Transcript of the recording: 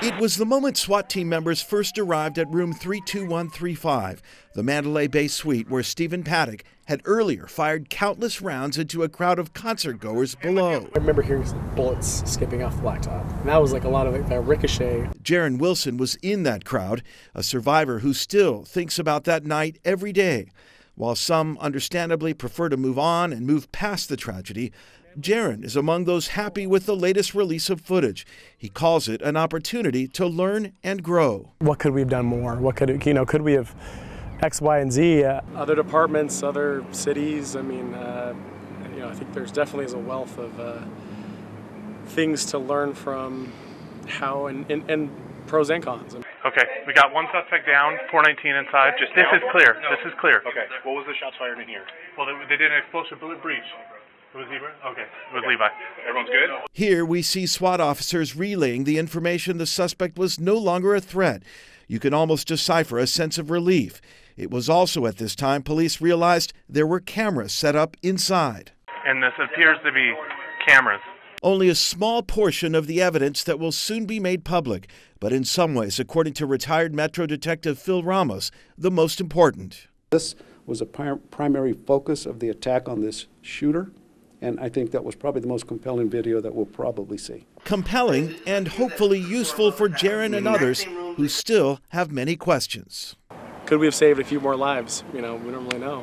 It was the moment SWAT team members first arrived at room 32135, the Mandalay Bay suite where Stephen Paddock had earlier fired countless rounds into a crowd of concert-goers below. I remember hearing some bullets skipping off the blacktop, and that was like a lot of that ricochet. Jaron Wilson was in that crowd, a survivor who still thinks about that night every day. While some understandably prefer to move on and move past the tragedy, Jaron is among those happy with the latest release of footage. He calls it an opportunity to learn and grow. What could we have done more? What could could we have X, Y, and Z? Other departments, other cities. I mean, I think there's definitely is a wealth of things to learn from how and pros and cons. Okay, we got one suspect down, 419 inside. This is clear. No. This is clear. Okay, what was the shots fired in here? Well, they did an explosive bullet breach. It was Levi? Okay, it was Levi. Everyone's good? Here we see SWAT officers relaying the information the suspect was no longer a threat. You can almost decipher a sense of relief. It was also at this time police realized there were cameras set up inside. And this appears to be cameras. Only a small portion of the evidence that will soon be made public, but in some ways, according to retired Metro Detective Phil Ramos, the most important. This was a primary focus of the attack on this shooter, and I think that was probably the most compelling video that we'll probably see. Compelling and hopefully useful for Jaron and others who still have many questions. Could we have saved a few more lives? We don't really know.